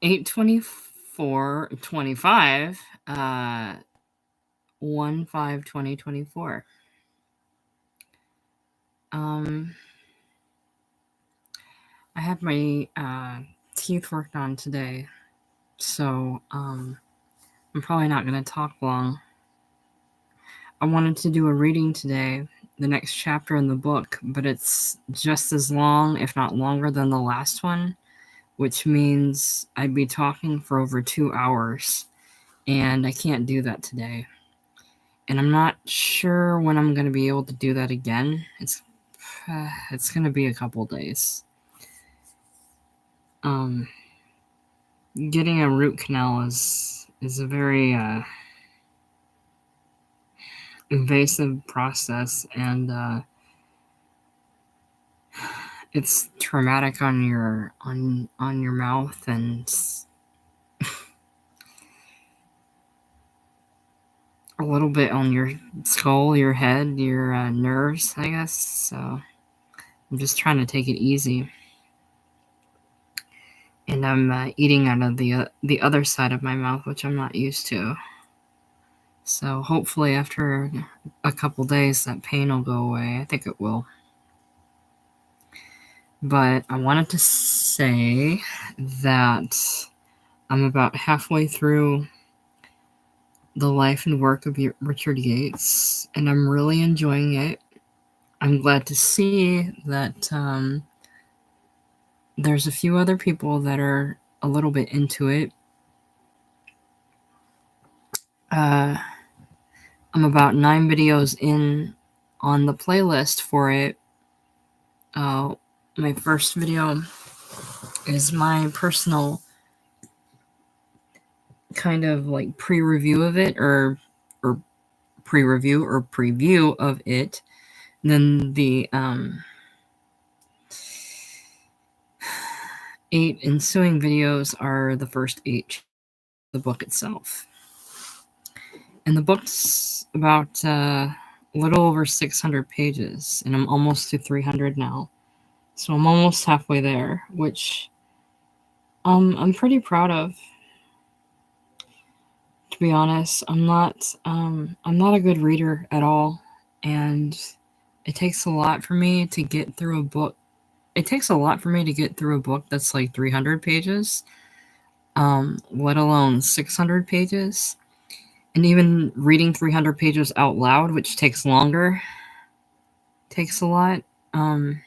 8/24/25, 1/5/2024. I had my teeth worked on today, so I'm probably not going to talk long. I wanted to do a reading today, the next chapter in the book, but it's just as long, if not longer, than the last one, which means I'd be talking for over 2 hours, and I can't do that today. And I'm not sure when I'm going to be able to do that again. It's going to be a couple days. Getting a root canal is a very invasive process, and it's traumatic on your mouth and a little bit on your skull, your head, your nerves, I guess. So I'm just trying to take it easy. And I'm eating out of the other side of my mouth, which I'm not used to. So hopefully after a couple days that pain will go away. I think it will. But I wanted to say that I'm about halfway through the life and work of Richard Yates, and I'm really enjoying it. I'm glad to see that there's a few other people that are a little bit into it. I'm about 9 videos in on the playlist for it. My first video is my personal kind of like pre-review of it, or pre-review or preview of it. And then the 8 ensuing videos are the first 8 the book itself. And the book's about a little over 600 pages, and I'm almost to 300 now. So I'm almost halfway there, which I'm pretty proud of. To be honest, I'm not a good reader at all, and it takes a lot for me to get through a book. It takes a lot for me to get through a book that's like 300 pages, let alone 600 pages. And even reading 300 pages out loud, which takes longer, takes a lot. In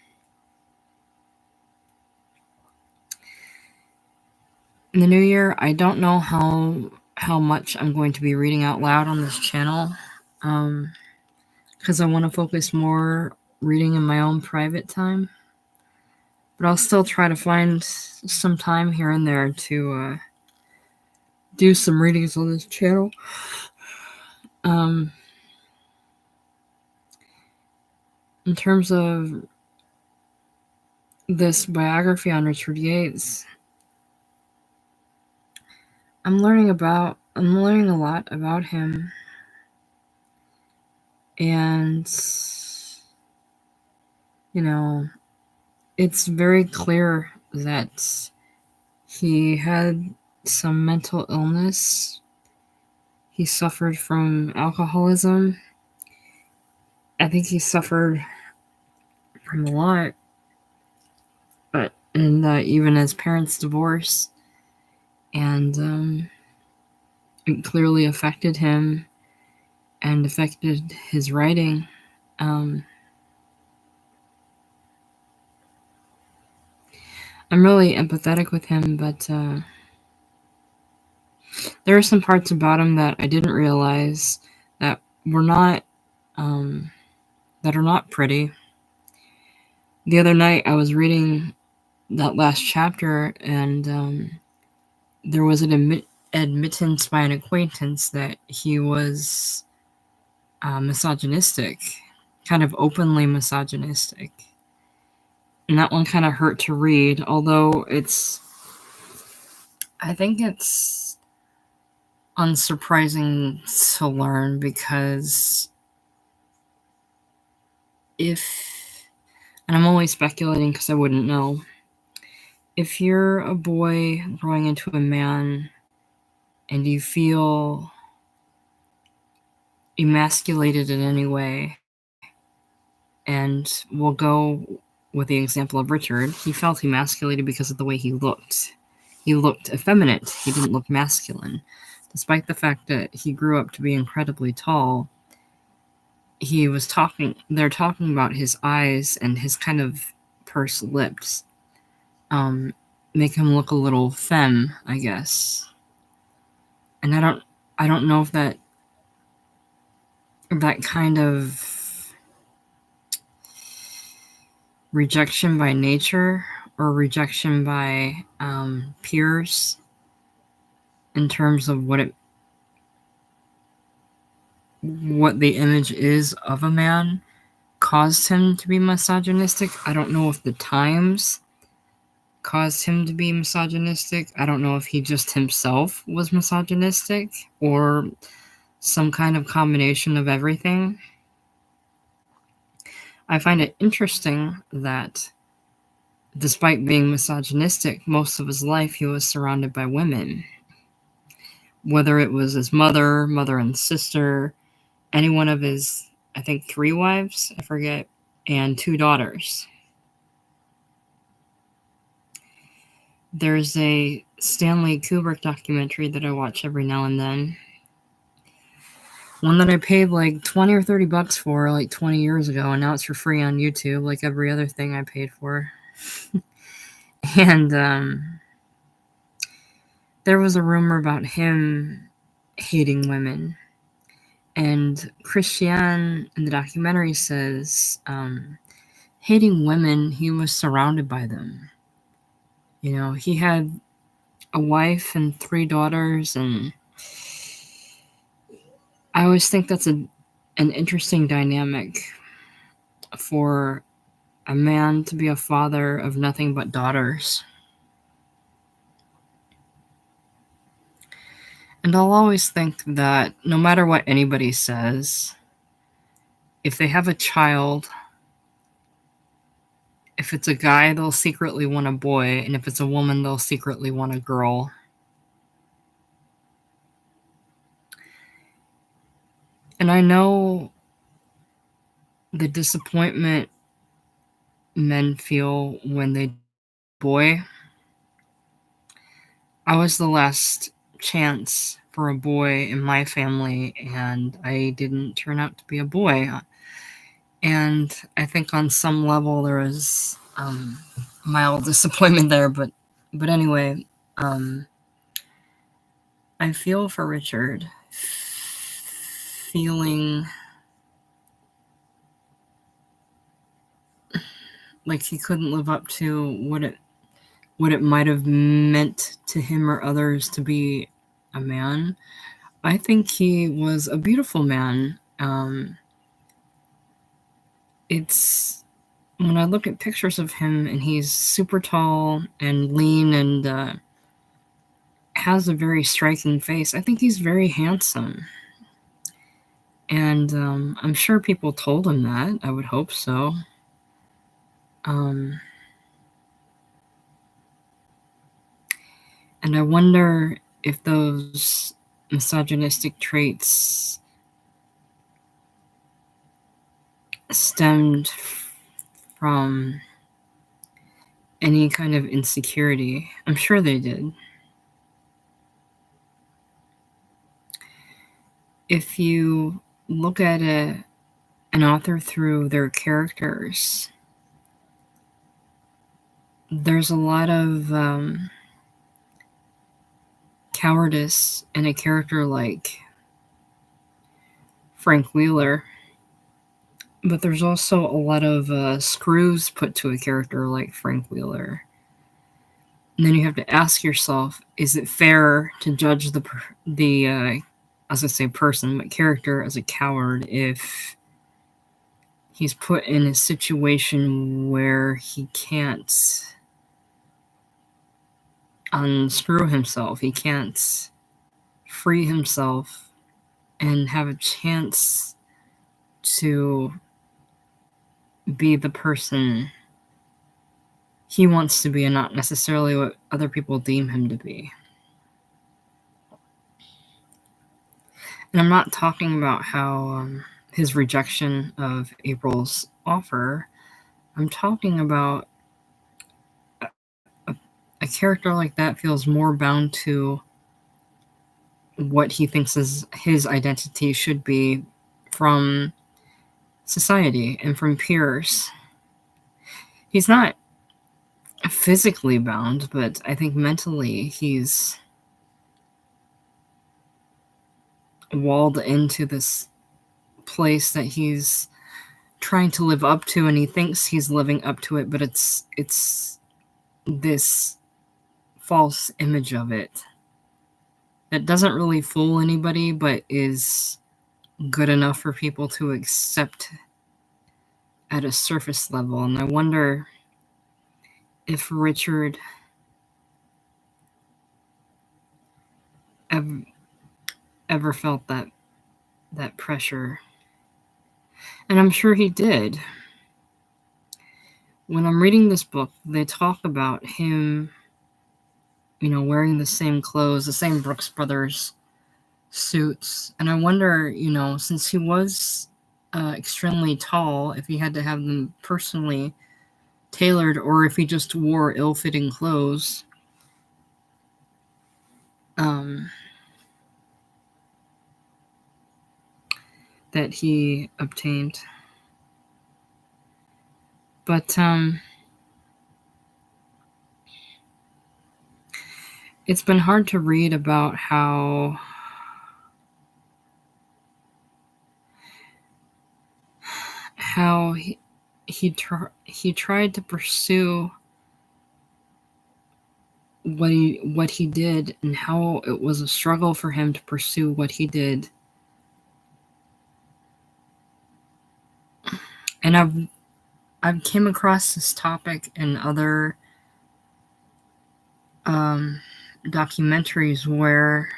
the new year, I don't know how much I'm going to be reading out loud on this channel, because I want to focus more reading in my own private time. But I'll still try to find some time here and there to do some readings on this channel. In terms of this biography on Richard Yates, I'm learning a lot about him, and it's very clear that he had some mental illness. He suffered from alcoholism. I think he suffered from a lot, and even his parents' divorce, and it clearly affected him and affected his writing. I'm really empathetic with him, but there are some parts about him that I didn't realize that were not that are not pretty. The other night I was reading that last chapter, and there was an admittance by an acquaintance that he was misogynistic, kind of openly misogynistic. And that one kind of hurt to read, although I think it's unsurprising to learn, because and I'm only speculating because I wouldn't know, if you're a boy growing into a man and you feel emasculated in any way, and we'll go with the example of Richard, he felt emasculated because of the way he looked. He looked effeminate. He didn't look masculine. Despite the fact that he grew up to be incredibly tall, they're talking about his eyes and his kind of pursed lips. Make him look a little femme, I guess. And I don't know if that kind of rejection by nature or rejection by peers in terms of what the image is of a man caused him to be misogynistic. I don't know if the times caused him to be misogynistic. I don't know if he just himself was misogynistic or some kind of combination of everything. I find it interesting that despite being misogynistic, most of his life he was surrounded by women. Whether it was his mother and sister, any one of his, I think 3 wives, I forget, and 2 daughters. There's a Stanley Kubrick documentary that I watch every now and then. One that I paid like 20 or 30 bucks for like 20 years ago, and now it's for free on YouTube, like every other thing I paid for. And there was a rumor about him hating women. And Christian in the documentary says, hating women, he was surrounded by them. You know, he had a wife and 3 daughters, and I always think that's an interesting dynamic for a man to be a father of nothing but daughters. And I'll always think that no matter what anybody says, if they have a child, if it's a guy, they'll secretly want a boy, and if it's a woman, they'll secretly want a girl. And I know the disappointment men feel when they boy. I was the last chance for a boy in my family, and I didn't turn out to be a boy. And I think on some level there was mild disappointment there, but anyway, I feel for Richard, feeling like he couldn't live up to what it might have meant to him or others to be a man. I think he was a beautiful man. It's when I look at pictures of him and he's super tall and lean and has a very striking face. I think he's very handsome. And I'm sure people told him that. I would hope so. And I wonder if those misogynistic traits stemmed from any kind of insecurity. I'm sure they did. If you look at an author through their characters, there's a lot of cowardice in a character like Frank Wheeler, but there's also a lot of screws put to a character like Frank Wheeler. And then you have to ask yourself, is it fair to judge the as I say person, but character as a coward if he's put in a situation where he can't unscrew himself, he can't free himself and have a chance to be the person he wants to be and not necessarily what other people deem him to be. And I'm not talking about how his rejection of April's offer. I'm talking about a character like that feels more bound to what he thinks is his identity should be from society and from peers. He's not physically bound, but I think mentally he's walled into this place that he's trying to live up to, and he thinks he's living up to it, but it's this false image of it that doesn't really fool anybody, but is good enough for people to accept at a surface level. And I wonder if Richard ever felt that pressure. And I'm sure he did. When I'm reading this book, they talk about him, wearing the same clothes, the same Brooks Brothers suits. And I wonder, since he was extremely tall, if he had to have them personally tailored or if he just wore ill-fitting clothes. That he obtained. But it's been hard to read about how he tried to pursue what he did, and how it was a struggle for him to pursue what he did. And I've came across this topic in other documentaries where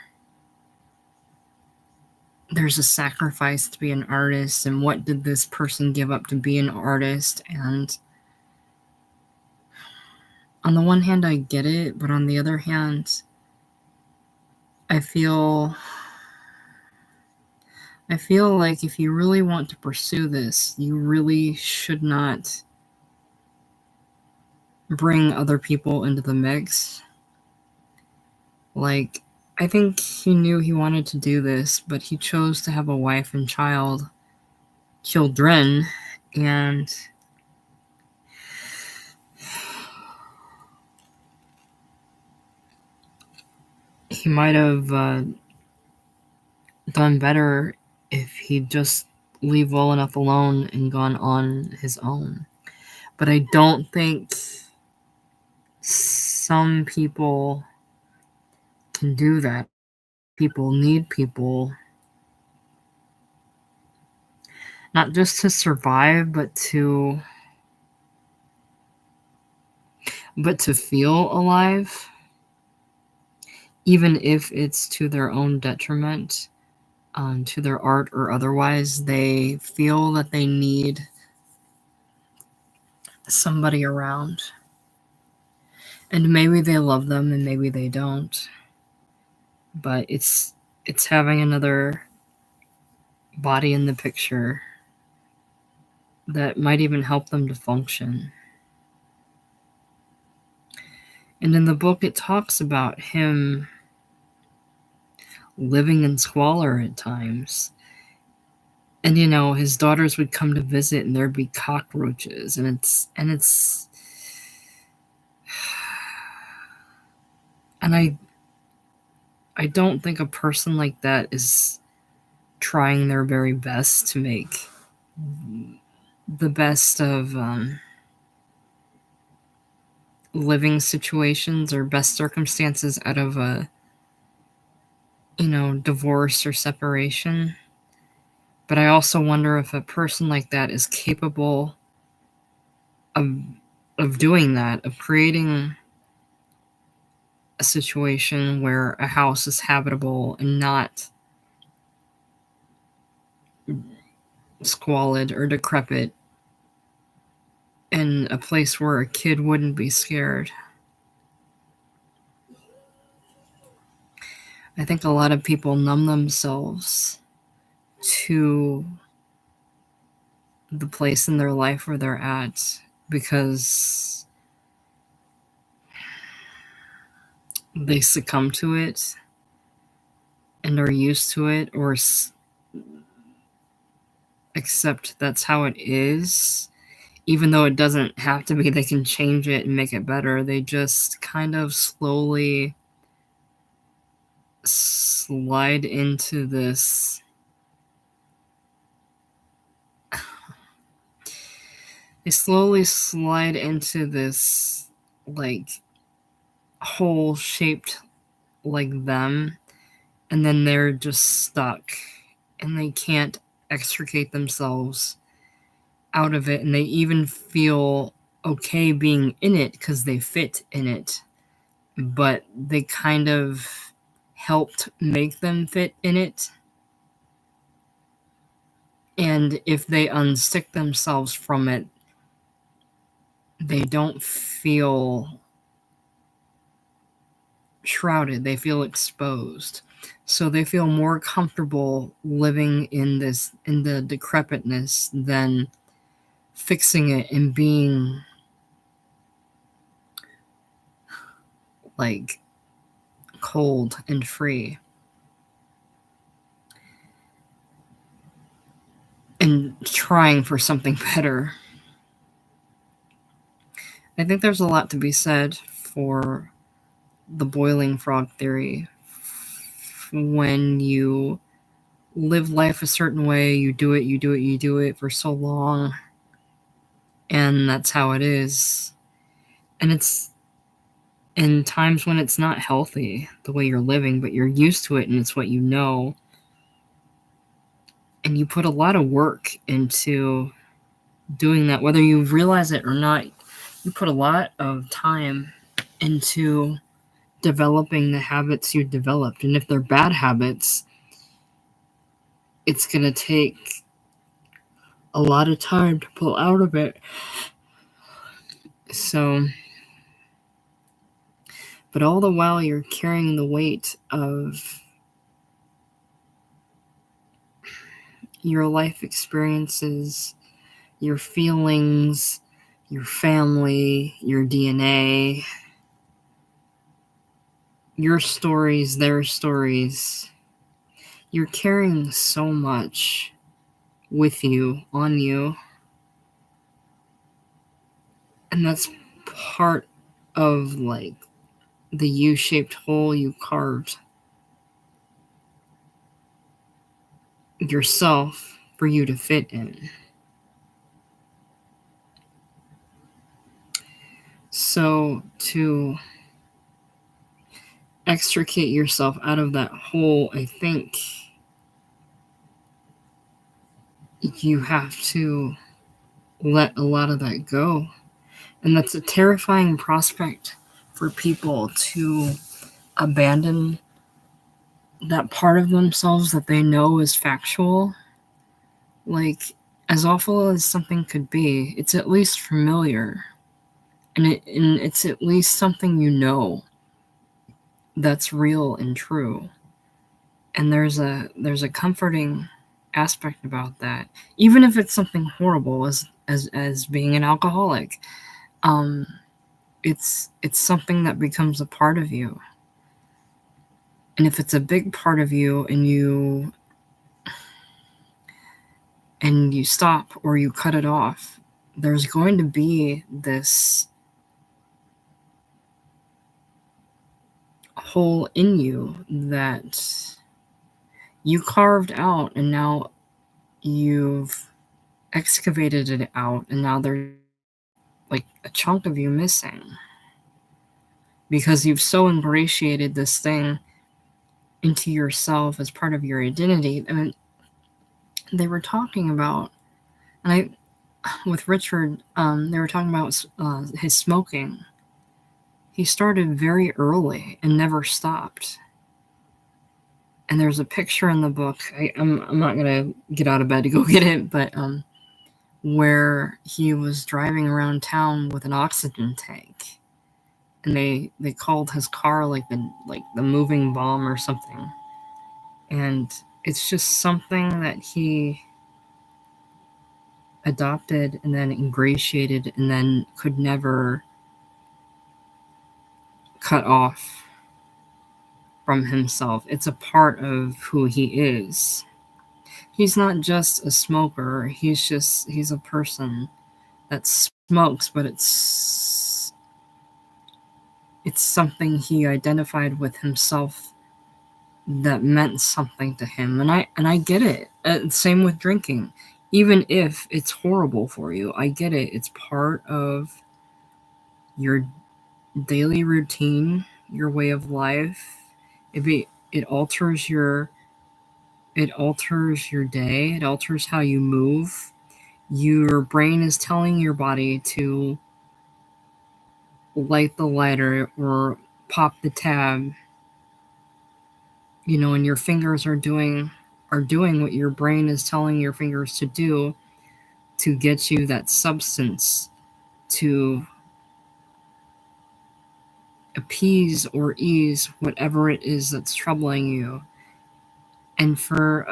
there's a sacrifice to be an artist, and what did this person give up to be an artist. And on the one hand, I get it, but on the other hand, I feel like if you really want to pursue this, you really should not bring other people into the mix. Like, I think he knew he wanted to do this, but he chose to have a wife and children, and he might have done better if he'd just leave well enough alone and gone on his own. But I don't think some people can do that. People need people, not just to survive, but to feel alive, even if it's to their own detriment, to their art or otherwise. They feel that they need somebody around. And maybe they love them and maybe they don't. But it's having another body in the picture that might even help them to function. And in the book, it talks about him living in squalor at times. And, his daughters would come to visit and there'd be cockroaches. And it's and I don't think a person like that is trying their very best to make the best of living situations or best circumstances out of a divorce or separation. But I also wonder if a person like that is capable of doing that, of creating a situation where a house is habitable and not squalid or decrepit. in a place where a kid wouldn't be scared. I think a lot of people numb themselves to the place in their life where they're at because they succumb to it and are used to it, or accept that's how it is. Even though it doesn't have to be, they can change it and make it better. They just kind of slowly slide into this like hole shaped like them, and then they're just stuck and they can't extricate themselves out of it, and they even feel okay being in it because they fit in it, but they kind of helped make them fit in it. And if they unstick themselves from it, they don't feel shrouded, they feel exposed. So they feel more comfortable living in the decrepitness than fixing it and being like cold and free and trying for something better. I think there's a lot to be said for the boiling frog theory. When you live life a certain way, you do it for so long, and that's how it is. And it's in times when it's not healthy the way you're living, but you're used to it and it's what you know, and you put a lot of work into doing that, whether you realize it or not. You put a lot of time into developing the habits you developed, and if they're bad habits, it's going to take a lot of time to pull out of it. So, but all the while you're carrying the weight of your life experiences, your feelings, your family, your DNA, your stories, their stories. You're carrying so much with you, on you. And that's part of like the U-shaped hole you carved yourself for you to fit in. So to extricate yourself out of that hole, I think you have to let a lot of that go. And that's a terrifying prospect for people, to abandon that part of themselves that they know is factual. Like, as awful as something could be, it's at least familiar. And it's at least something you know that's real and true. And there's a comforting aspect about that, even if it's something horrible as being an alcoholic. It's something that becomes a part of you. And if it's a big part of you and you stop or you cut it off, there's going to be this hole in you that you carved out, and now you've excavated it out, and now there's like a chunk of you missing because you've so ingratiated this thing into yourself as part of your identity. I mean, they were talking about, and with Richard, they were talking about his smoking. He started very early and never stopped. And there's a picture in the book. I'm not gonna get out of bed to go get it, but where he was driving around town with an oxygen tank, and they called his car like the moving bomb or something. And it's just something that he adopted and then ingratiated and then could never cut off from himself. It's a part of who he is. He's not just a smoker, he's a person that smokes, but it's something he identified with himself that meant something to him. And I get it. Same with drinking. Even if it's horrible for you, I get it. It's part of your daily routine, your way of life. It alters your day. It alters how you move. Your brain is telling your body to light the lighter or pop the tab, and your fingers are doing what your brain is telling your fingers to do to get you that substance to appease or ease whatever it is that's troubling you. And for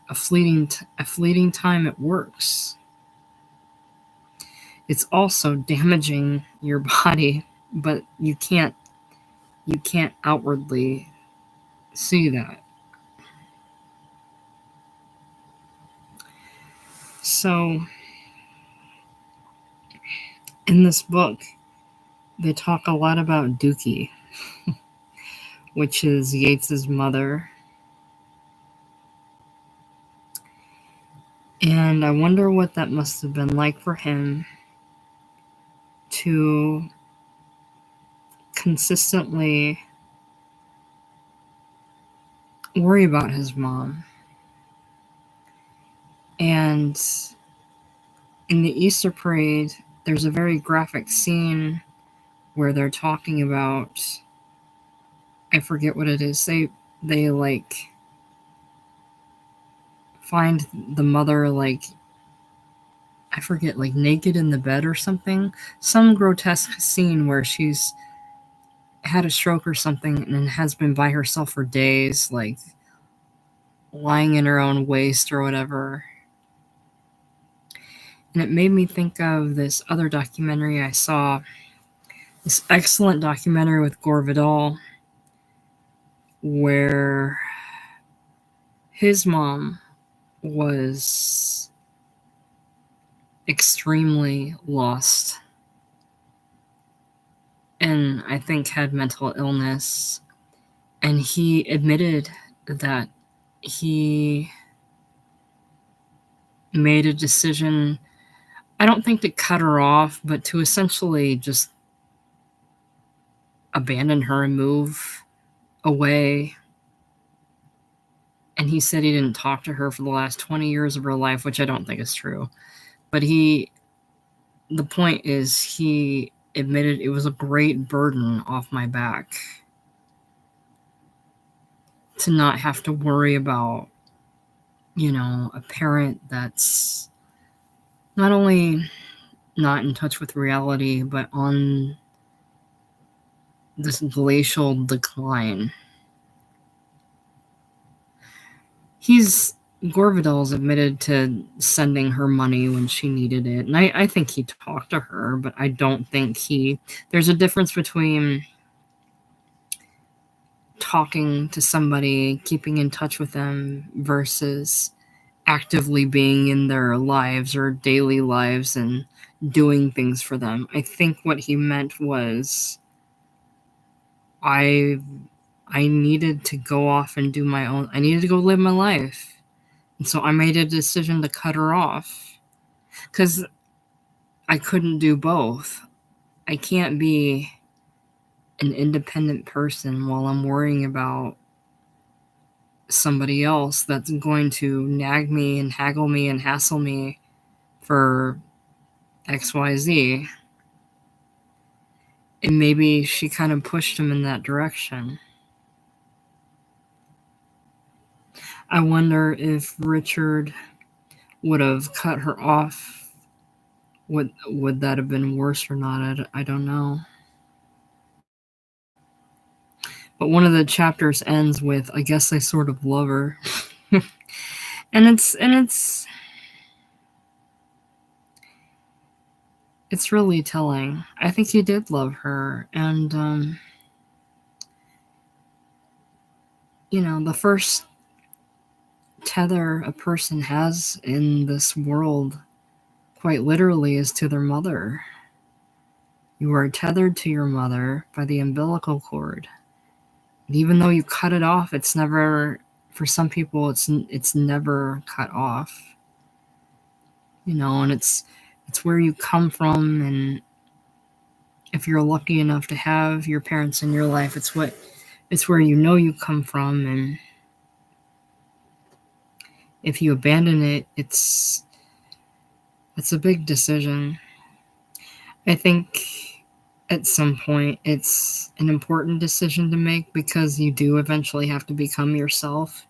a fleeting time, it works. It's also damaging your body, but you can't outwardly see that. So in this book, they talk a lot about Dookie, which is Yates's mother. And I wonder what that must have been like for him to consistently worry about his mom. And in the Easter parade, there's a very graphic scene where they're talking about, I forget what it is. They like find the mother, like, I forget, like naked in the bed or something. Some grotesque scene where she's had a stroke or something and has been by herself for days, like lying in her own waste or whatever. And it made me think of this other documentary I saw, this excellent documentary with Gore Vidal, where his mom was extremely lost and I think had mental illness. And he admitted that he made a decision, I don't think to cut her off, but to essentially just abandon her and move away. And he said he didn't talk to her for the last 20 years of her life, which I don't think is true. But the point is, he admitted it was a great burden off my back to not have to worry about, a parent that's not only not in touch with reality, but on this glacial decline. Gore Vidal's admitted to sending her money when she needed it. And I think he talked to her, but I don't think there's a difference between talking to somebody, keeping in touch with them, versus actively being in their lives or daily lives and doing things for them. I think what he meant was I needed to go off and do my own. I needed to go live my life. And so I made a decision to cut her off because I couldn't do both. I can't be an independent person while I'm worrying about somebody else that's going to nag me and haggle me and hassle me for XYZ. And maybe she kind of pushed him in that direction. I wonder if Richard would have cut her off Would that have been worse or not? I don't know. But one of the chapters ends with, "I guess I sort of love her," and it's really telling. I think he did love her, and the first tether a person has in this world, quite literally, is to their mother. You are tethered to your mother by the umbilical cord. And even though you cut it off, it's never, for some people, it's never cut off. And it's where you come from, and if you're lucky enough to have your parents in your life, it's where you come from, and if you abandon it, it's a big decision. I think at some point it's an important decision to make, because you do eventually have to become yourself.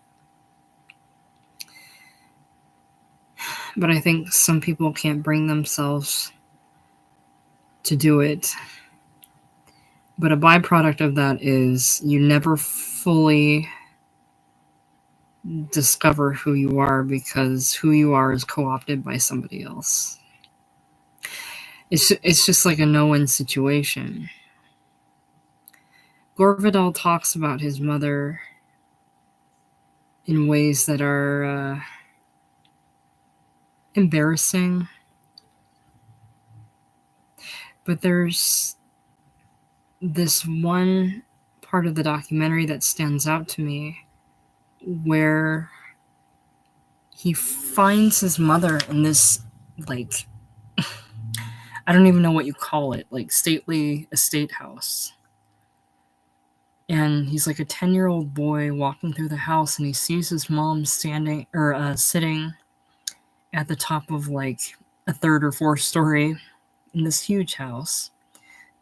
But I think some people can't bring themselves to do it. But a byproduct of that is you never fully discover who you are, because who you are is co-opted by somebody else. It's just like a no-win situation. Gore Vidal talks about his mother in ways that are embarrassing. But there's this one part of the documentary that stands out to me, where he finds his mother in this, like, I don't even know what you call it, like, stately estate house. And he's like a 10-year-old boy walking through the house, and he sees his mom standing, or sitting at the top of like a third or fourth story in this huge house.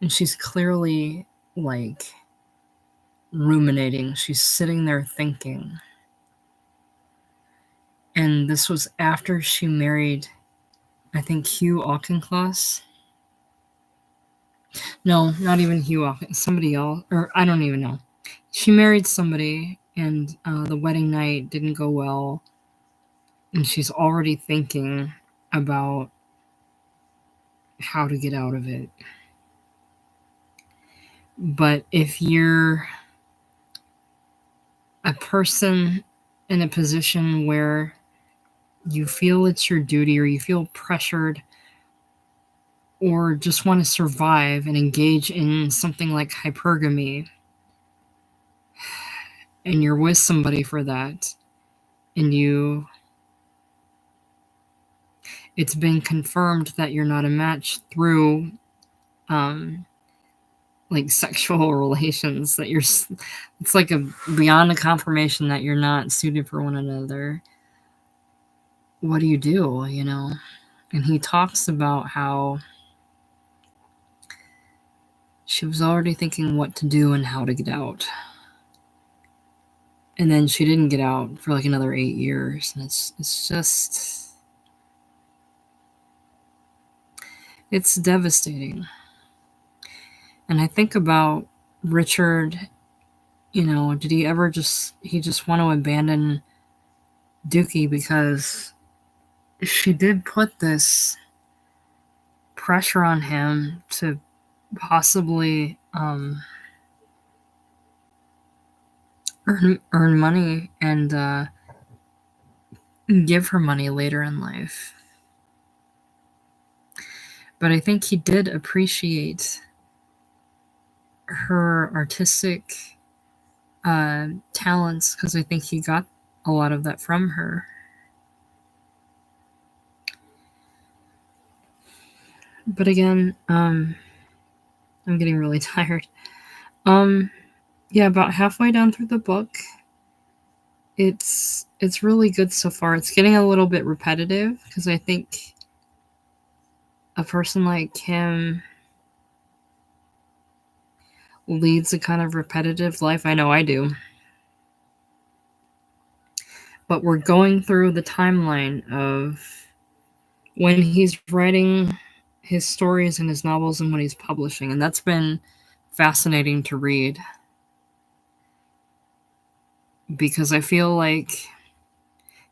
And she's clearly like ruminating. She's sitting there thinking. And this was after she married, I think, Hugh Auchincloss. No, not even Hugh Auchincloss. Somebody else, or I don't even know. She married somebody, and the wedding night didn't go well. And she's already thinking about how to get out of it. But if you're a person in a position where you feel it's your duty, or you feel pressured, or just want to survive and engage in something like hypergamy, and you're with somebody for that, and it's been confirmed that you're not a match through like sexual relations, that it's like beyond a confirmation that you're not suited for one another, what do you do? And he talks about how she was already thinking what to do and how to get out. And then she didn't get out for like another 8 years. And it's devastating. And I think about Richard, did he ever just want to abandon Dookie, because she did put this pressure on him to possibly earn money and give her money later in life. But I think he did appreciate her artistic talents, because I think he got a lot of that from her. But again, I'm getting really tired. Yeah, about halfway down through the book, it's really good so far. It's getting a little bit repetitive, because I think a person like him leads a kind of repetitive life. I know I do. But we're going through the timeline of when he's writing his stories and his novels and what he's publishing, and that's been fascinating to read because I feel like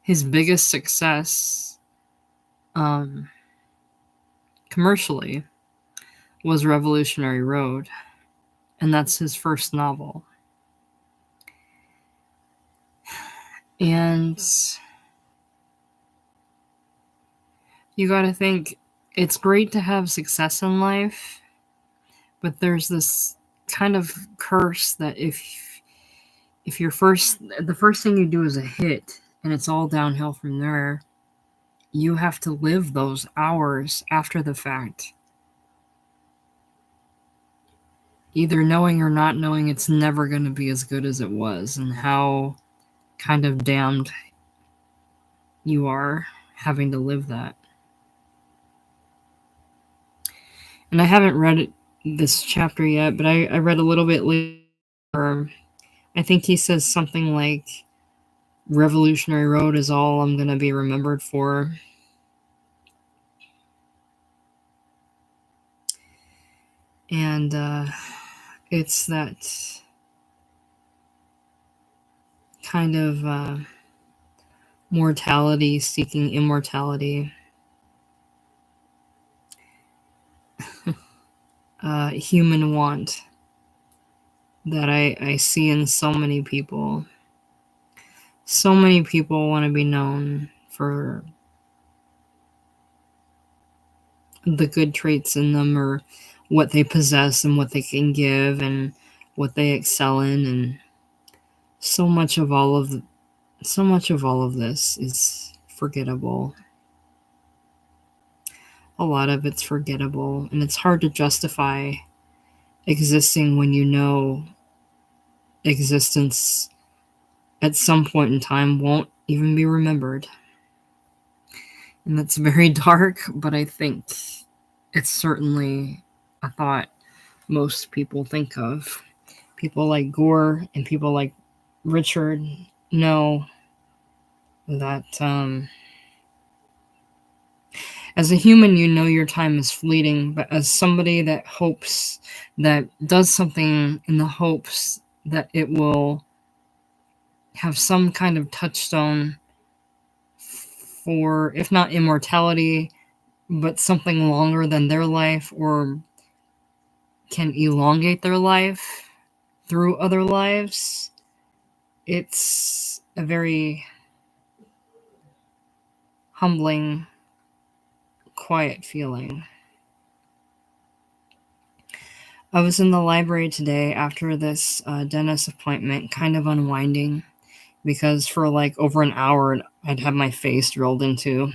his biggest success commercially was Revolutionary Road, and that's his first novel. And you gotta think, it's great to have success in life, but there's this kind of curse that if the first thing you do is a hit and it's all downhill from there, you have to live those hours after the fact. Either knowing or not knowing it's never going to be as good as it was, and how kind of damned you are having to live that. And I haven't read this chapter yet, but I read a little bit later. I think he says something like, Revolutionary Road is all I'm going to be remembered for. And it's that kind of mortality seeking immortality. Human want that I see in so many people. So many people want to be known for the good traits in them, or what they possess and what they can give and what they excel in, and so much of all of this is forgettable. A lot of it's forgettable, and it's hard to justify existing when you know existence at some point in time won't even be remembered. And that's very dark, but I think it's certainly a thought most people think of. People like Gore and people like Richard know that as a human, you know your time is fleeting, but as somebody that hopes, that does something in the hopes that it will have some kind of touchstone for, if not immortality, but something longer than their life, or can elongate their life through other lives, it's a very humbling, quiet feeling. I was in the library today after this dentist appointment, kind of unwinding, because for like over an hour I'd have my face drilled into.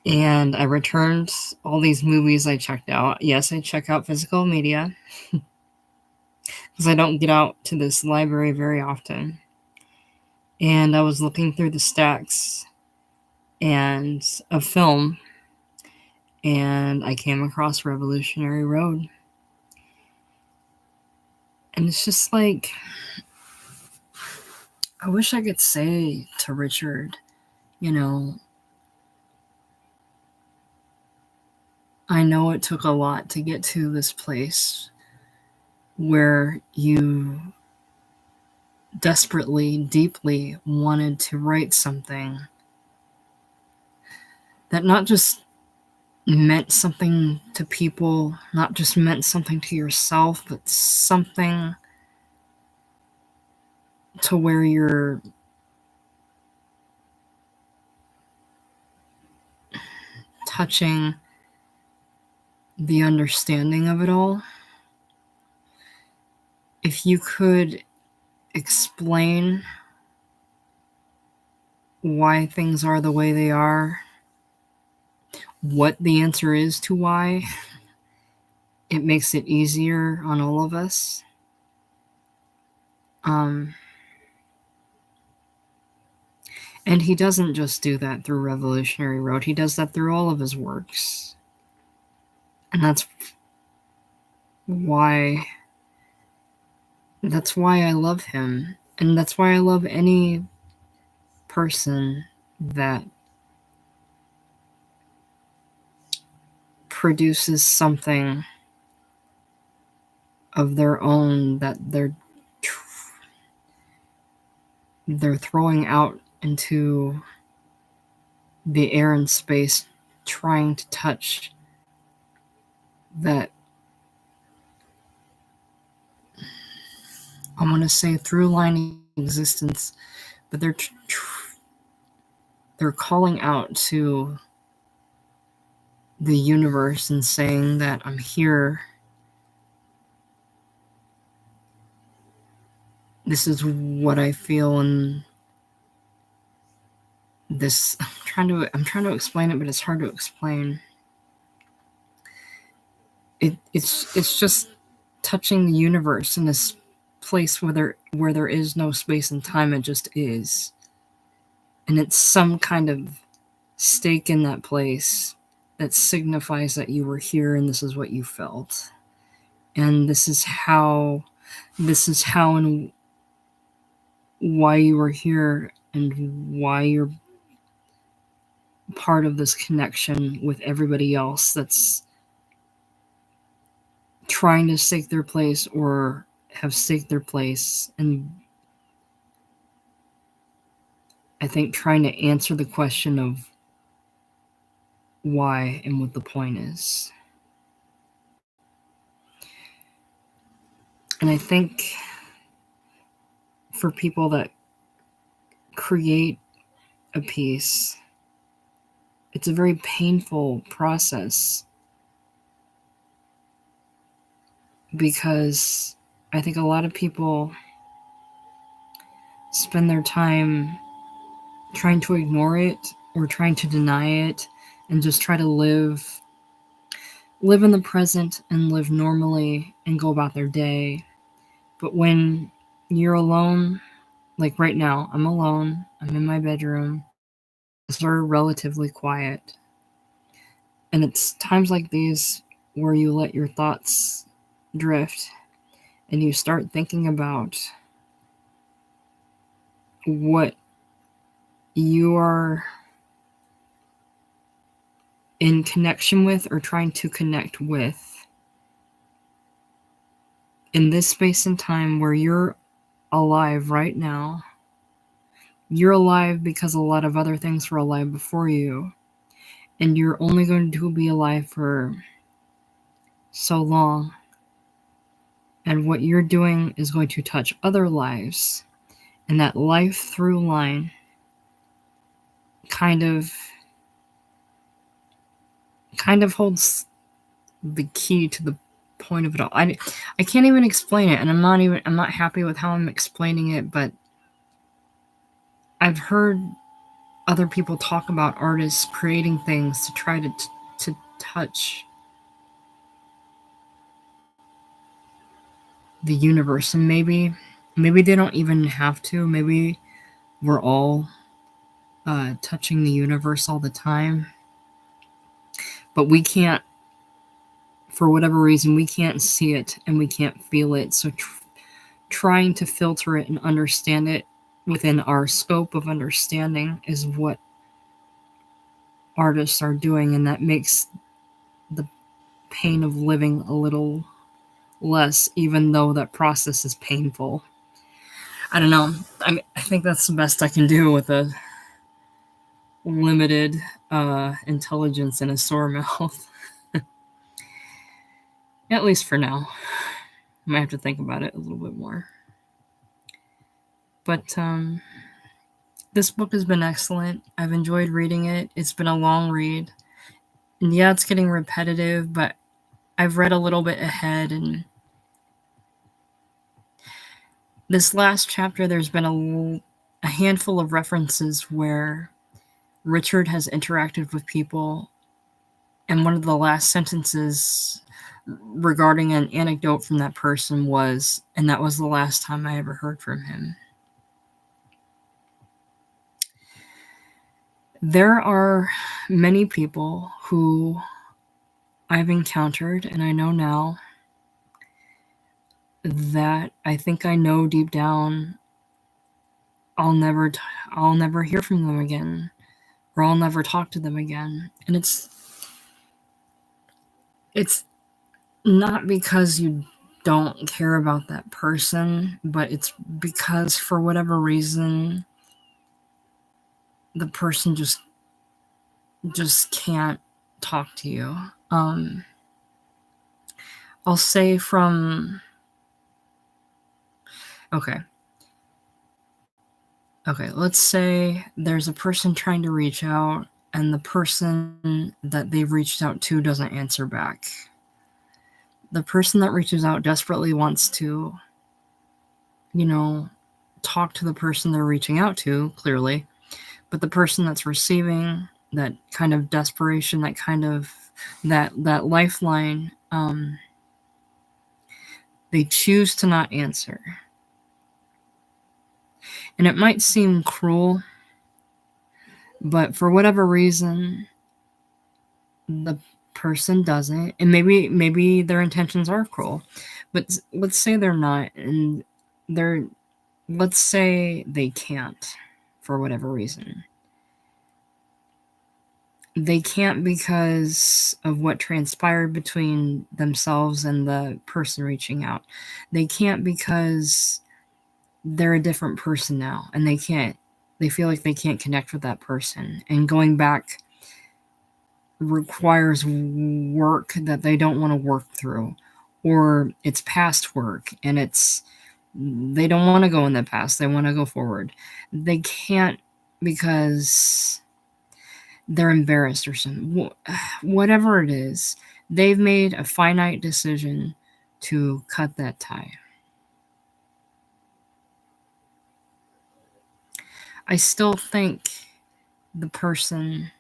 And I returned all these movies I checked out. Yes, I check out physical media because I don't get out to this library very often. And I was looking through the stacks and of film, and I came across Revolutionary Road. And it's just like, I wish I could say to Richard, you know, I know it took a lot to get to this place where you desperately, deeply wanted to write something that not just meant something to people, not just meant something to yourself, but something to where you're touching the understanding of it all. If you could explain why things are the way they are, what the answer is to why, it makes it easier on all of us. And he doesn't just do that through Revolutionary Road, he does that through all of his works. And that's why I love him. And that's why I love any person that produces something of their own that they're throwing out into the air and space, trying to touch that, I want to say, through line existence, but they're calling out to the universe and saying that I'm here. This is what I feel, and this I'm trying to explain it, but it's hard to explain. It's just touching the universe in this place where there is no space and time. It just is, and it's some kind of stake in that place that signifies that you were here and this is what you felt, and this is how and why you were here and why you're part of this connection with everybody else that's trying to stake their place or have staked their place, and I think trying to answer the question of why and what the point is. And I think for people that create a piece, it's a very painful process, because I think a lot of people spend their time trying to ignore it or trying to deny it and just try to live in the present and live normally and go about their day. But when you're alone, like right now, I'm alone, I'm in my bedroom, it's relatively quiet. And it's times like these where you let your thoughts drift and you start thinking about what you are in connection with or trying to connect with in this space and time where you're alive right now. You're alive because a lot of other things were alive before you, and you're only going to be alive for so long. And what you're doing is going to touch other lives, and that life through line kind of holds the key to the point of it all. I can't even explain it, and I'm not happy with how I'm explaining it, but I've heard other people talk about artists creating things to try to touch the universe, and maybe they don't even have to. Maybe we're all touching the universe all the time, but we can't, for whatever reason, we can't see it and we can't feel it. So trying to filter it and understand it within our scope of understanding is what artists are doing, and that makes the pain of living a little less, even though that process is painful. I don't know. I think that's the best I can do with a limited intelligence and a sore mouth. At least for now. I might have to think about it a little bit more. But this book has been excellent. I've enjoyed reading it. It's been a long read. And yeah, it's getting repetitive, but I've read a little bit ahead, and this last chapter there's been a handful of references where Richard has interacted with people, and one of the last sentences regarding an anecdote from that person was, and that was the last time I ever heard from him. There are many people who I've encountered, and I know now, that I think I know deep down I'll never hear from them again, or I'll never talk to them again. And it's not because you don't care about that person, but it's because for whatever reason the person just can't talk to you. I'll say from okay. Okay, let's say there's a person trying to reach out and the person that they've reached out to doesn't answer back. The person that reaches out desperately wants to, talk to the person they're reaching out to, clearly, but the person that's receiving that kind of desperation, that kind of that lifeline, they choose to not answer. And it might seem cruel, but for whatever reason, the person doesn't, and maybe their intentions are cruel, but let's say they're not, and let's say they can't for whatever reason. They can't because of what transpired between themselves and the person reaching out. They can't because they're a different person now, and they feel like they can't connect with that person, and going back requires work that they don't want to work through, or it's past work and they don't want to go in the past, they want to go forward. They can't because they're embarrassed or something. Whatever it is, they've made a finite decision to cut that tie. I still think the person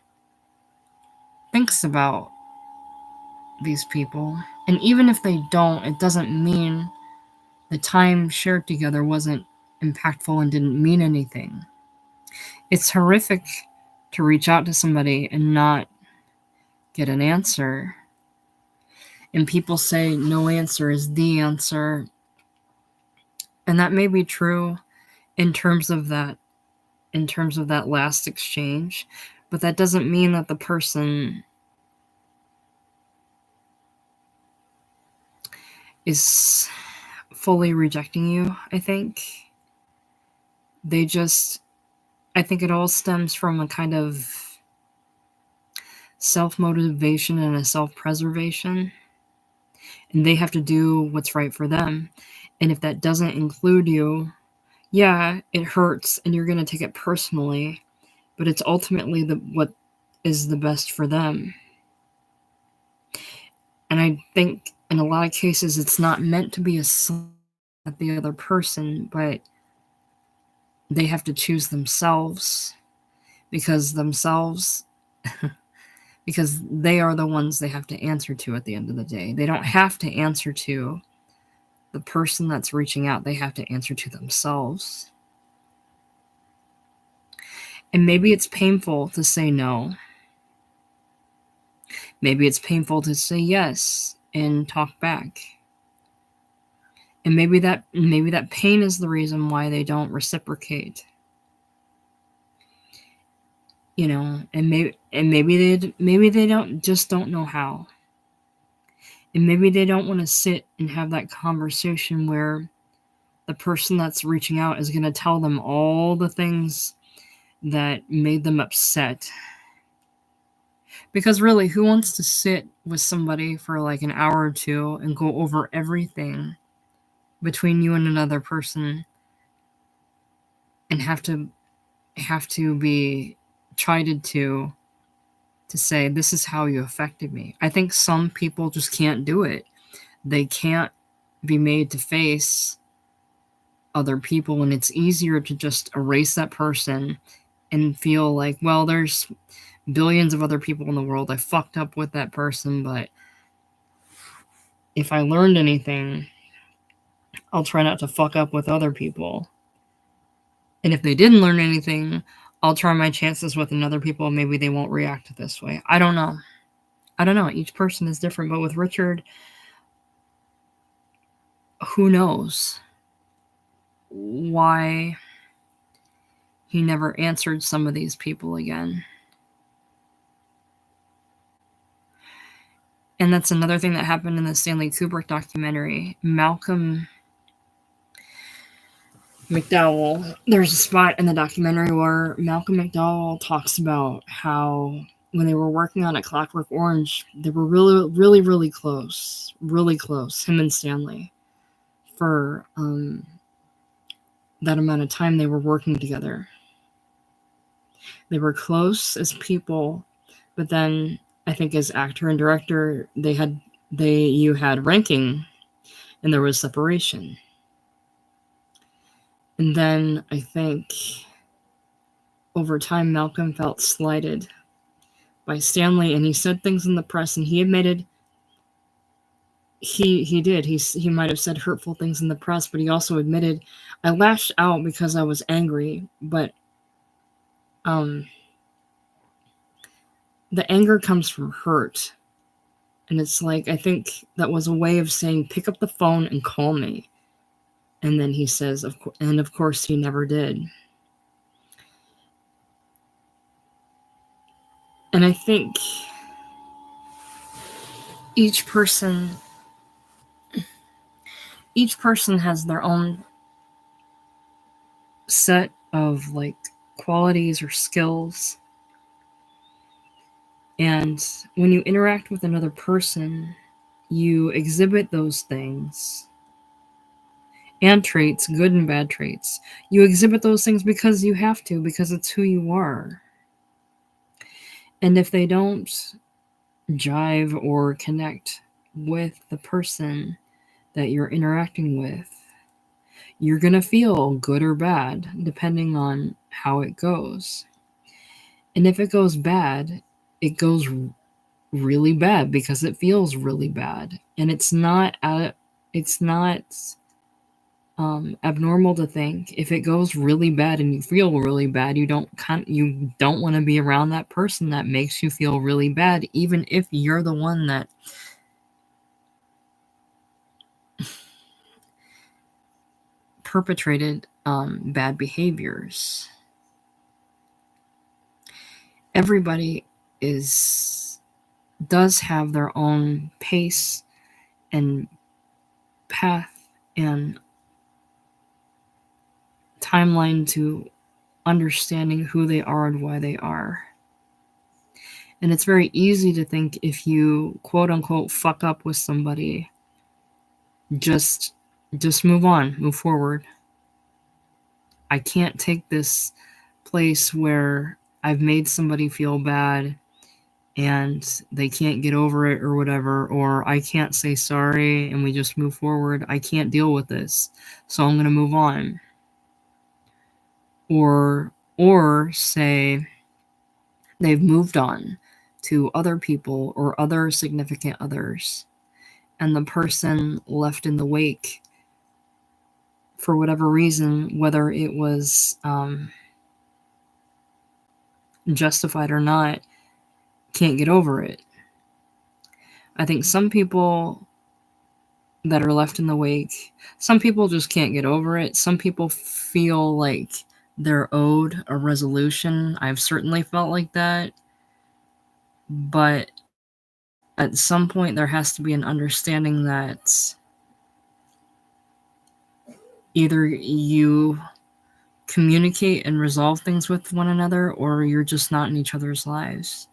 thinks about these people, and even if they don't, it doesn't mean the time shared together wasn't impactful and didn't mean anything. It's horrific to reach out to somebody and not get an answer. And people say no answer is the answer. And that may be true in terms of that last exchange, but that doesn't mean that the person is fully rejecting you. I think it all stems from a kind of self-motivation and a self-preservation, and they have to do what's right for them. And if that doesn't include you, yeah, it hurts and you're going to take it personally, but it's ultimately what is the best for them. And I think in a lot of cases it's not meant to be a slight at the other person, but they have to choose themselves because because they are the ones they have to answer to at the end of the day. They don't have to answer to the person that's reaching out, they have to answer to themselves. And maybe it's painful to say no. Maybe it's painful to say yes and talk back. And maybe that pain is the reason why they don't reciprocate. And maybe they don't know how. And maybe they don't want to sit and have that conversation where the person that's reaching out is going to tell them all the things that made them upset. Because really, who wants to sit with somebody for like an hour or two and go over everything between you and another person and have to be chided to say, this is how you affected me? I think some people just can't do it. They can't be made to face other people, and it's easier to just erase that person and feel like, well, there's billions of other people in the world. I fucked up with that person, but if I learned anything, I'll try not to fuck up with other people. And if they didn't learn anything, I'll try my chances with another people. Maybe they won't react this way. I don't know. Each person is different. But with Richard, who knows why he never answered some of these people again. And that's another thing that happened in the Stanley Kubrick documentary. Malcolm McDowell, there's a spot in the documentary where Malcolm McDowell talks about how when they were working on A Clockwork Orange, they were really, really, really close, him and Stanley, for that amount of time they were working together. They were close as people, but then I think as actor and director, you had ranking, and there was separation. And then I think over time, Malcolm felt slighted by Stanley, and he said things in the press, and he admitted he did. He might have said hurtful things in the press, but he also admitted, I lashed out because I was angry, but the anger comes from hurt. And it's like, I think that was a way of saying, pick up the phone and call me. And then he says, of course he never did. And I think each person has their own set of like qualities or skills. And when you interact with another person, you exhibit those things and traits, good and bad traits. You exhibit those things because you have to, because it's who you are. And if they don't jive or connect with the person that you're interacting with, you're going to feel good or bad depending on how it goes. And if it goes bad, it goes really bad because it feels really bad. And it's not abnormal to think if it goes really bad and you feel really bad, you don't want to be around that person that makes you feel really bad, even if you're the one that perpetrated bad behaviors. Everybody does have their own pace and path and timeline to understanding who they are and why they are. And it's very easy to think if you quote unquote fuck up with somebody, just move on, move forward. I can't take this place where I've made somebody feel bad and they can't get over it or whatever, or I can't say sorry and we just move forward. I can't deal with this, so I'm going to move on. Or say they've moved on to other people or other significant others, and the person left in the wake for whatever reason, whether it was justified or not, can't get over it. I think some people that are left in the wake, some people just can't get over it. Some people feel like they're owed a resolution. I've certainly felt like that. But at some point, there has to be an understanding that either you communicate and resolve things with one another, or you're just not in each other's lives.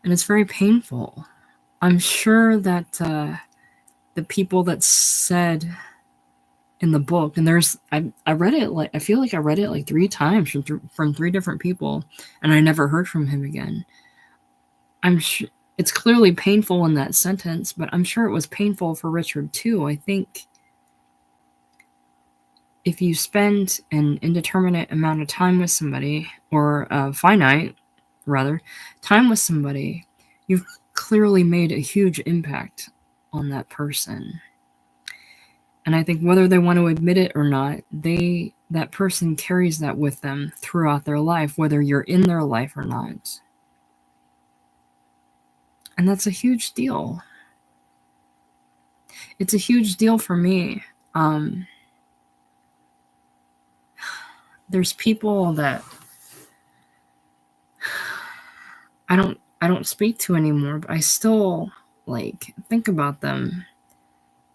And it's very painful. I'm sure that the people that said in the book, and I read it like, I feel like I read it like 3 times from 3 different people, and I never heard from him again. I'm sure it's clearly painful in that sentence, but I'm sure it was painful for Richard too. I think if you spend an indeterminate amount of time with somebody, or a finite, rather, time with somebody, you've clearly made a huge impact on that person. And I think whether they want to admit it or not, that person carries that with them throughout their life, whether you're in their life or not. And that's a huge deal. It's a huge deal for me. There's people that I don't speak to anymore, but I still like think about them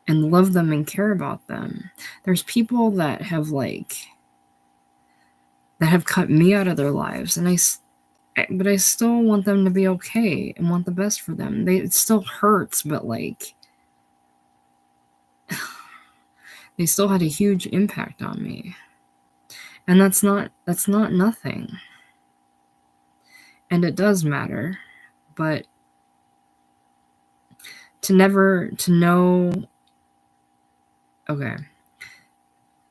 and love them and care about them. There's people that have cut me out of their lives, and but I still want them to be okay and want the best for them. It still hurts, but they still had a huge impact on me. And that's not nothing. And it does matter, but to know, okay.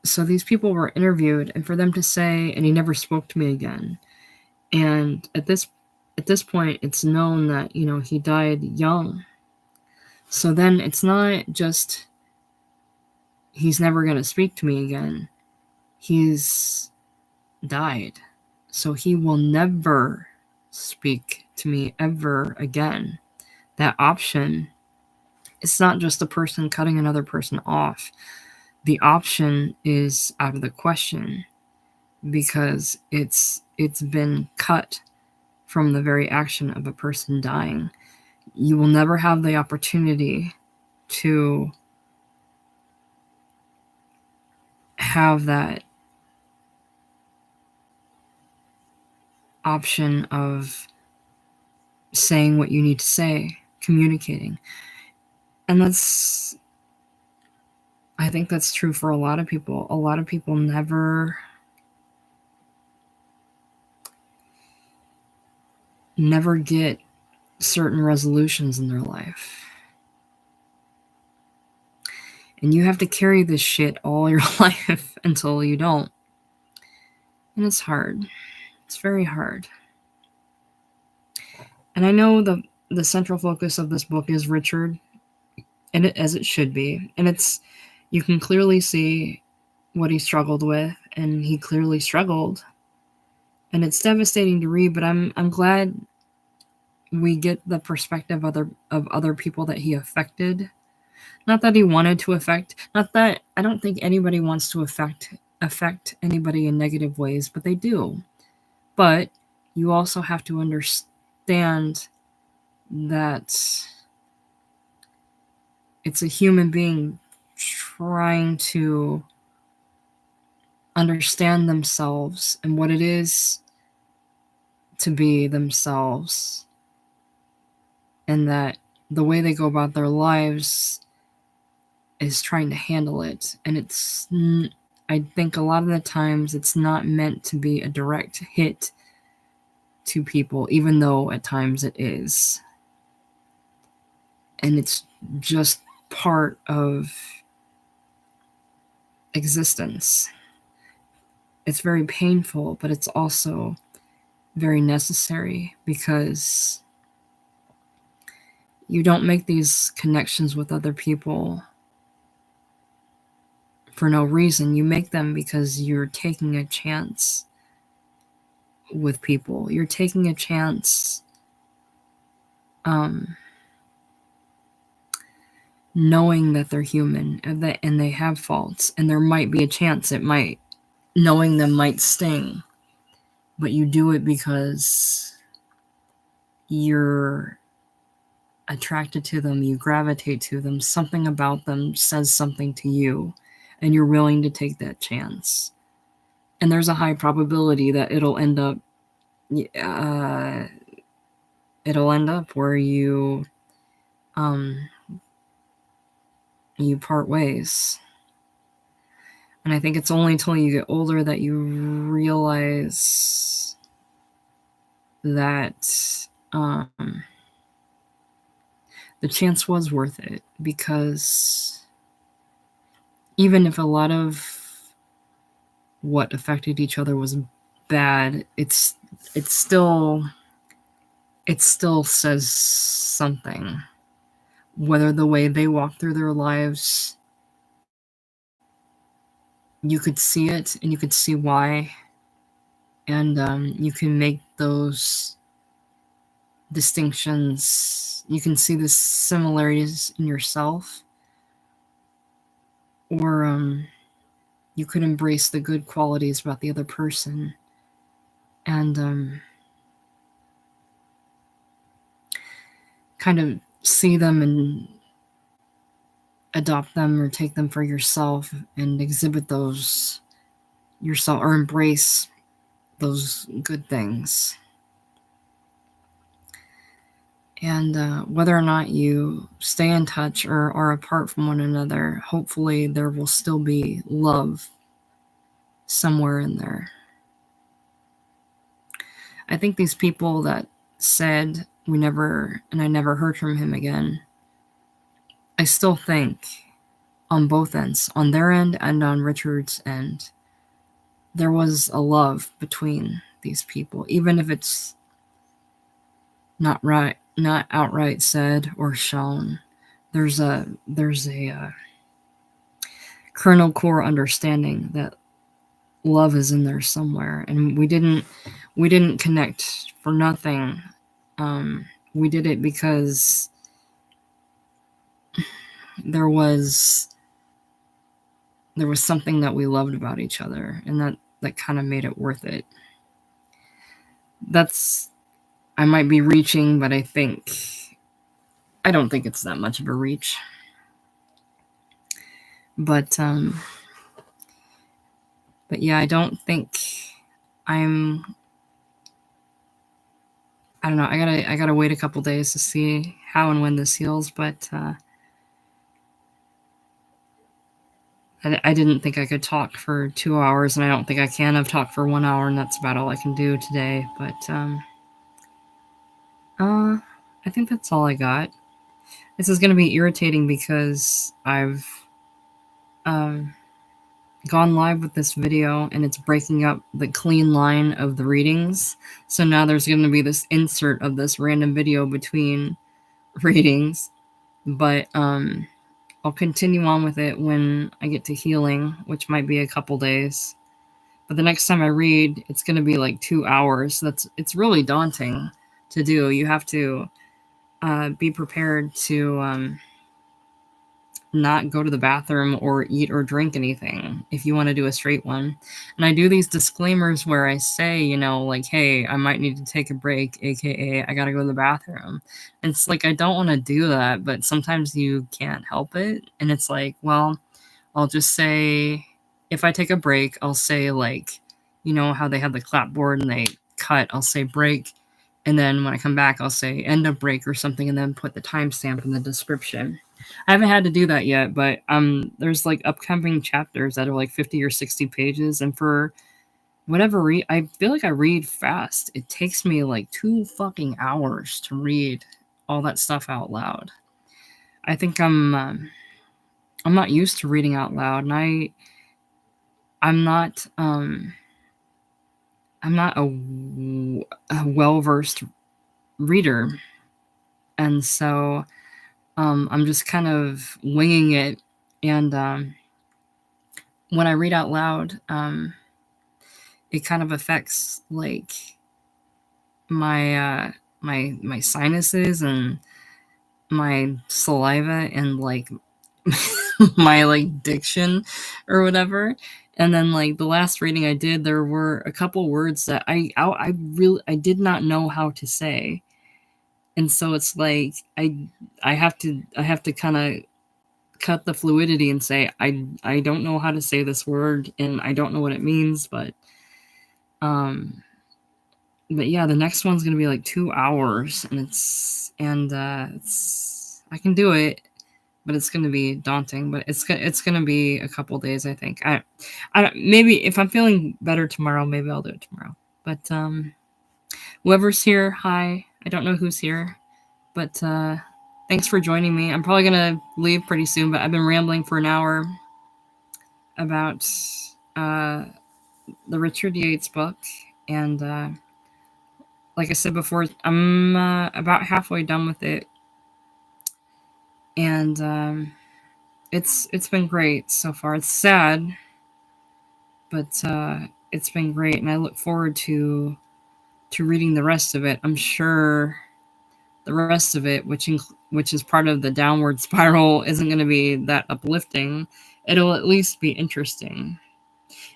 So these people were interviewed, and for them to say, and he never spoke to me again. And at this point, it's known that, he died young. So then it's not just he's never going to speak to me again. He's died. So he will never speak to me ever again. That option, it's not just a person cutting another person off. The option is out of the question because it's been cut from the very action of a person dying. You will never have the opportunity to have that option of saying what you need to say, communicating. And I think that's true for a lot of people. A lot of people never get certain resolutions in their life. And you have to carry this shit all your life until you don't. And it's hard. It's very hard. And I know the central focus of this book is Richard, and as it should be. And you can clearly see what he struggled with, and he clearly struggled. And it's devastating to read, but I'm glad we get the perspective of other people that he affected. Not that he wanted to affect, not that I don't think anybody wants to affect anybody in negative ways, but they do. But you also have to understand that it's a human being trying to understand themselves and what it is to be themselves, and that the way they go about their lives is trying to handle it. And I think a lot of the times it's not meant to be a direct hit to people, even though at times it is. And it's just part of existence. It's very painful, but it's also very necessary, because you don't make these connections with other people for no reason. You make them because you're taking a chance with people. You're taking a chance knowing that they're human and they have faults, and there might be a chance knowing them might sting, but you do it because you're attracted to them, you gravitate to them, something about them says something to you, and you're willing to take that chance. And there's a high probability that it'll end up where you part ways. And I think it's only until you get older that you realize that the chance was worth it, because even if a lot of what affected each other was bad, it still says something. Whether the way they walk through their lives, you could see it and you could see why, and you can make those distinctions. You can see the similarities in yourself, or you could embrace the good qualities about the other person, and kind of see them and adopt them or take them for yourself and exhibit those yourself or embrace those good things. And whether or not you stay in touch or are apart from one another, hopefully there will still be love somewhere in there. I think these people that said I never heard from him again, I still think on both ends, on their end and on Richard's end, there was a love between these people, even if it's not outright said or shown. There's a kernel core understanding that love is in there somewhere, and we didn't connect for nothing. We did it because there was something that we loved about each other, and that kind of made it worth it. I might be reaching, but I don't think it's that much of a reach. But yeah, I don't think I don't know. I gotta wait a couple days to see how and when this heals, but I didn't think I could talk for 2 hours, and I don't think I can. I've talked for 1 hour, and that's about all I can do today. But I think that's all I got. This is going to be irritating because I've gone live with this video, and it's breaking up the clean line of the readings. So now there's going to be this insert of this random video between readings. But I'll continue on with it when I get to healing, which might be a couple days. But the next time I read, it's going to be like 2 hours. It's really daunting to do. You have to be prepared to not go to the bathroom or eat or drink anything if you want to do a straight one. And I do these disclaimers where I say, like, hey, I might need to take a break, aka I gotta go to the bathroom. And it's like, I don't want to do that, but sometimes you can't help it. And it's like, well, I'll just say, if I take a break, I'll say, like, how they have the clapboard and they cut, I'll say break. And then when I come back, I'll say end of break or something, and then put the timestamp in the description. I haven't had to do that yet, but there's like upcoming chapters that are like 50 or 60 pages, and for whatever reason, I feel like I read fast. It takes me like 2 fucking hours to read all that stuff out loud. I think I'm not used to reading out loud, and I'm not a well-versed reader, and so I'm just kind of winging it. And when I read out loud, it kind of affects like my my sinuses and my saliva and like my like diction or whatever. And then like the last reading I did, there were a couple words that I did not know how to say. And so it's like I have to kind of cut the fluidity and say I don't know how to say this word, and I don't know what it means, but yeah, the next one's gonna be like 2 hours, and it's I can do it, but it's gonna be daunting. But it's gonna be a couple days, I think. I maybe if I'm feeling better tomorrow, maybe I'll do it tomorrow. But whoever's here, hi. I don't know who's here, but thanks for joining me. I'm probably gonna leave pretty soon, but I've been rambling for an hour about the Richard Yates book, and like I said before, I'm about halfway done with it, and it's been great so far. It's sad, but it's been great, and I look forward to reading the rest of it. I'm sure the rest of it, which is part of the downward spiral, isn't going to be that uplifting. It'll at least be interesting,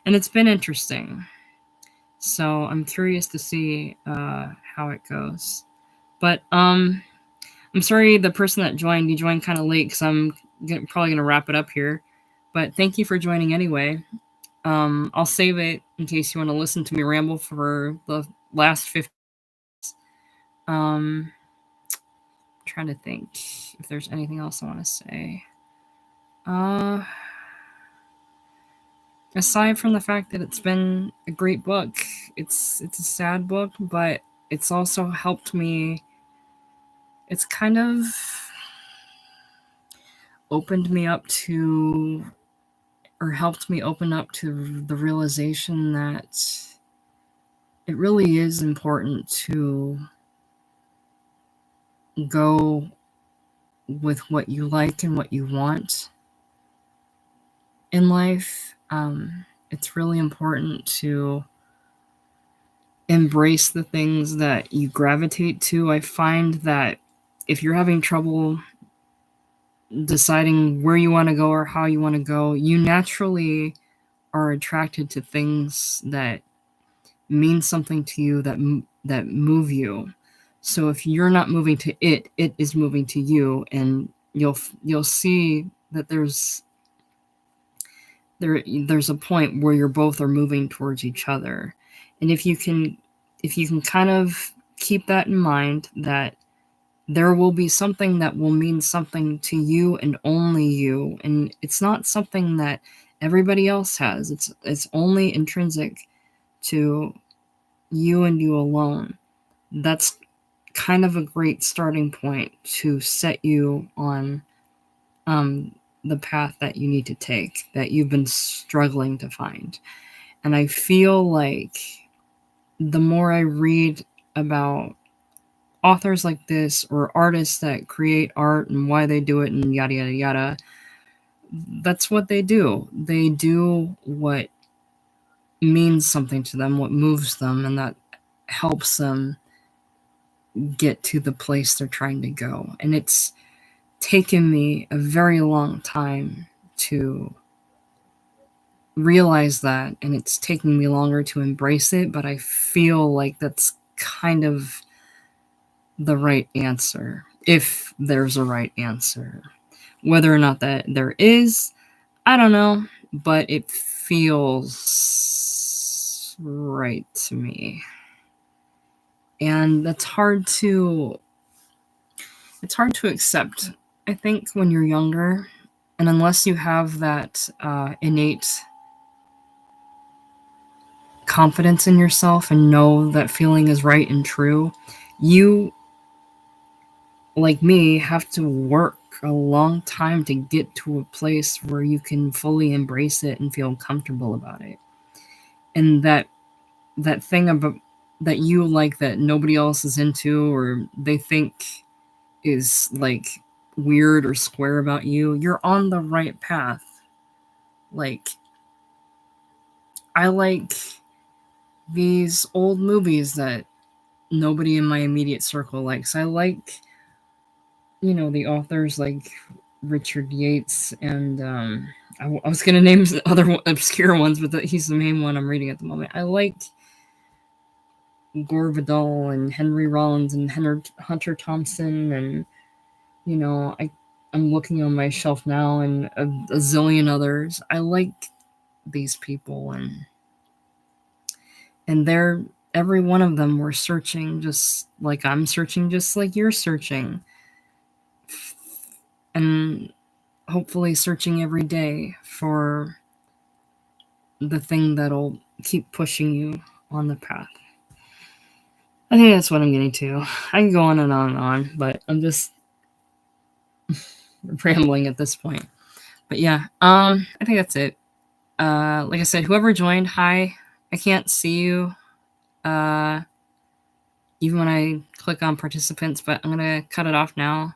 and it's been interesting. So I'm curious to see how it goes. But I'm sorry, the person that joined, you joined kind of late because probably going to wrap it up here. But thank you for joining anyway. I'll save it in case you want to listen to me ramble for the last 50. Um, trying to think if there's anything else I want to say. Aside from the fact that it's been a great book, it's a sad book, but it's also helped me. It's kind of opened me up to, or helped me open up to the realization that it really is important to go with what you like and what you want in life. It's really important to embrace the things that you gravitate to. I find that if you're having trouble deciding where you want to go or how you want to go, you naturally are attracted to things that mean something to you, that move you. So if you're not moving to it, it is moving to you, and you'll see that there's a point where you're both are moving towards each other. And if you can kind of keep that in mind, that there will be something that will mean something to you and only you, and it's not something that everybody else has. It's only intrinsic to you and you alone. That's kind of a great starting point to set you on the path that you need to take, that you've been struggling to find. And I feel like the more I read about authors like this, or artists that create art and why they do it and yada yada yada, that's what they do. They do what means something to them, what moves them, and that helps them get to the place they're trying to go. And it's taken me a very long time to realize that, and it's taking me longer to embrace it, but I feel like that's kind of the right answer, if there's a right answer. Whether or not that there is, I don't know, but it feels right to me. And that's hard to accept, I think, when you're younger. And unless you have that innate confidence in yourself and know that feeling is right and true, you, like me, have to work a long time to get to a place where you can fully embrace it and feel comfortable about it. And that thing about that you like that nobody else is into, or they think is like weird or square about you, you're on the right path. Like, I like these old movies that nobody in my immediate circle likes. I like, the authors like Richard Yates, and I was going to name other obscure ones, but he's the main one I'm reading at the moment. I like Gore Vidal and Henry Rollins and Hunter Thompson, and I'm looking on my shelf now, and a zillion others. I like these people, and they're every one of them were searching just like I'm searching, just like you're searching, and hopefully searching every day for the thing that'll keep pushing you on the path. I think that's what I'm getting to. I can go on and on and on, but I'm just rambling at this point. But yeah, I think that's it. Like I said, whoever joined, hi. I can't see you, even when I click on participants, but I'm gonna cut it off now.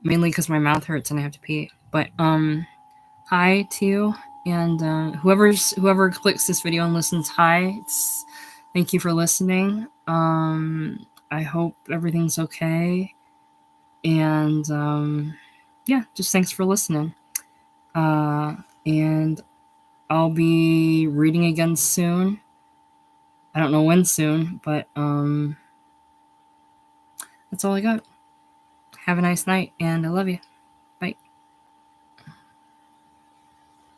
Mainly because my mouth hurts and I have to pee. But hi to you, and whoever clicks this video and listens, hi. Thank you for listening. I hope everything's okay, and yeah, just thanks for listening. And I'll be reading again soon. I don't know when soon, but That's all I got. Have a nice night, and I love you.